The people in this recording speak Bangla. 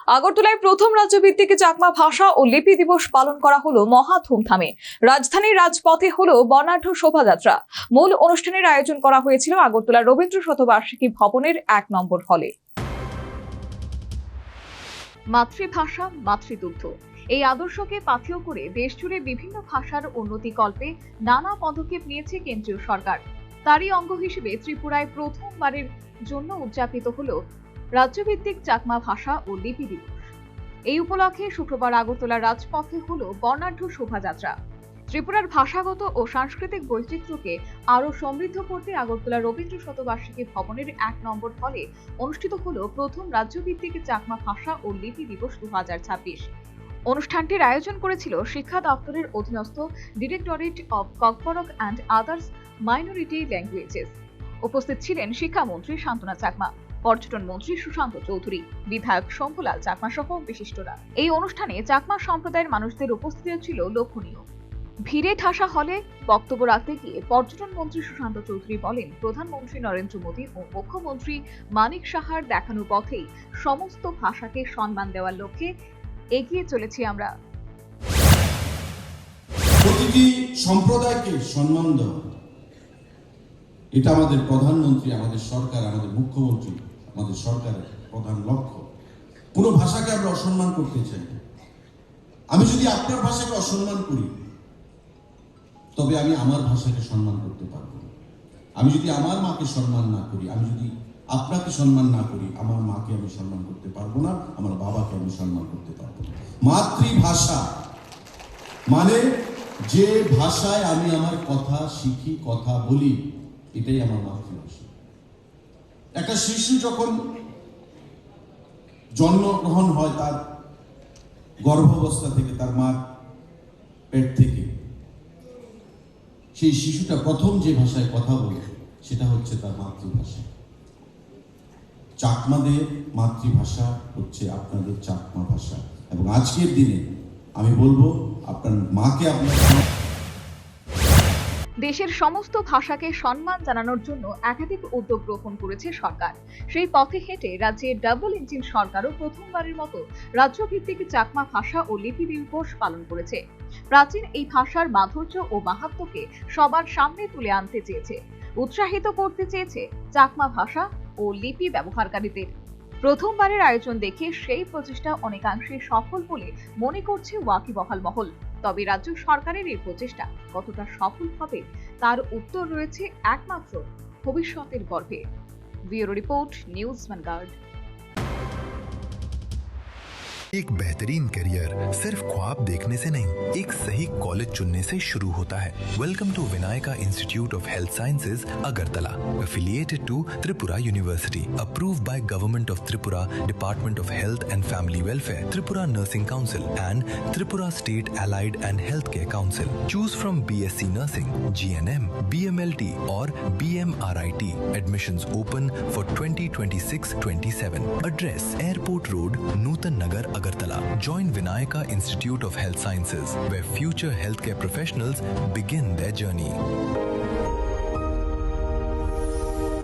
আগরতলায় প্রথম রাজ্যভিত্তিক চাকমা ভাষা ও লিপি দিবস পালন করা হলো মহা ধুমধামে। রাজধানীর রাজপথে হলো বর্ণাঢ্য শোভাযাত্রা। মূল অনুষ্ঠানের আয়োজন করা হয়েছিল আগরতলা রবীন্দ্র শতবার্ষিকী ভবনের 1 নম্বর হলে। মাতৃভাষা মাতৃদুগ্ধ এই আদর্শকে পাথেয় করে দেশজুড়ে বিভিন্ন ভাষার উন্নতিকল্পে নানা পদক্ষেপ নিয়েছে কেন্দ্রীয় সরকার। তারই অঙ্গ হিসেবে ত্রিপুরায় প্রথমবারের জন্য উদযাপিত হলো রাজ্যভিত্তিক চাকমা ভাষা ও লিপি দিবস। এই উপলক্ষে শুক্রবার আগরতলার রাজপথে হলো বর্ণাঢ্য শোভাযাত্রা। ত্রিপুরার ভাষাগত ও সাংস্কৃতিক বৈচিত্র্যকে আরও সমৃদ্ধ করতে আগরতলা রবীন্দ্র শতবার্ষিকী ভবনের 1 নম্বর হলে অনুষ্ঠিত হলো প্রথম রাজ্যভিত্তিক চাকমা ভাষা ও লিপি দিবস 2026। অনুষ্ঠানটির আয়োজন করেছিল শিক্ষা দপ্তরের অধীনস্থ directorate of Kokborok and others minority languages. উপস্থিত ছিলেন শিক্ষামন্ত্রী শান্তনা চাকমা, পর্যটন মন্ত্রী সুশান্ত চৌধুরী, বিধায়ক শম্ভুলাল চাকমা সহ বিশিষ্টরা। এই অনুষ্ঠানে চাকমা সম্প্রদায়ের মানুষদের উপস্থিতিও ছিল লক্ষণীয়। ভিড়ে ঠাসা হলে বক্তব্য রাখতে গিয়ে পর্যটন মন্ত্রী সুশান্ত চৌধুরী বলেন, প্রধানমন্ত্রী নরেন্দ্র মোদী ও মুখ্যমন্ত্রী মানিক সাহার দেখানো পথেই সমস্ত ভাষাকে সম্মান দেওয়ার লক্ষ্যে এগিয়ে চলেছি আমরা। প্রতিটি সম্প্রদায়কে সম্মান দেওয়া, এটা আমাদের প্রধানমন্ত্রী, আমাদের সরকার, আমাদের মুখ্যমন্ত্রী, আমাদের সরকারের প্রধান লক্ষ্য। কোনো ভাষাকে আমরা অসম্মান করতে চাই না। আমি যদি আপনার ভাষাকে অসম্মান করি, তবে আমি আমার ভাষাকে সম্মান করতে পারবো না। আমি যদি আমার মাকে সম্মান না করি, আমি যদি আপনাকে সম্মান না করি, আমার মাকে আমি সম্মান করতে পারবো না, আমার বাবাকে আমি সম্মান করতে পারবো না। মাতৃভাষা মানে যে ভাষায় আমি আমার কথা শিখি, কথা বলি, এটাই আমার মাতৃভাষা। একটা শিশু যখন জন্মগ্রহণ হয়, তার গর্ভাবস্থা থেকে, তার মার পেট থেকে, সেই শিশুটা প্রথম যে ভাষায় কথা বলে সেটা হচ্ছে তার মাতৃভাষা। চাকমাদের মাতৃভাষা হচ্ছে আপনাদের চাকমা ভাষা। এবং আজকের দিনে আমি বলবো, আপনার মাকে আপনার দেশের সমস্ত ভাষাকে সম্মান জানানোর জন্য একাধিক উদ্যোগ গ্রহণ করেছে সরকার। সেই পথে হেঁটে রাজ্যের ডাবল ইঞ্জিন সরকারও প্রথমবারের মতো রাজ্যভিত্তিক চাকমা ভাষা ও লিপি দিবস পালন করেছে। প্রাচীন এই ভাষার মাধুর্য ও মাহাত্ম্যকে সবার সামনে তুলে আনতে চেয়েছে, উৎসাহিত করতে চেয়েছে চাকমা ভাষা ও লিপি ব্যবহারকারীদের। প্রথমবারের আয়োজন দেখে সেই প্রচেষ্টা অনেকাংশে সফল বলে মনে করছে ওয়াকিবহাল মহল। তবে রাজ্য সরকারের এই প্রচেষ্টা কতটা সফল হবে তার উত্তর রয়েছে একমাত্র ভবিষ্যতের গর্ভে। Bureau report, news vanguard. एक बेहतरीन करियर सिर्फ ख्वाब देखने से नहीं, एक सही कॉलेज चुनने से शुरू होता है। Welcome to Vinayaka institute of health sciences, Agartala, affiliated to Tripura University, approved by Government of Tripura, Department of Health and Family Welfare, Tripura Nursing Council and Tripura State Allied and Healthcare Council. Choose from BSc Nursing, GNM, BMLT or BMRIT. Admissions open for 2026-27. Address: Airport Road, Nutan Nagar, Agartala. Join Vinayaka Institute of Health Sciences, where future healthcare professionals begin their journey.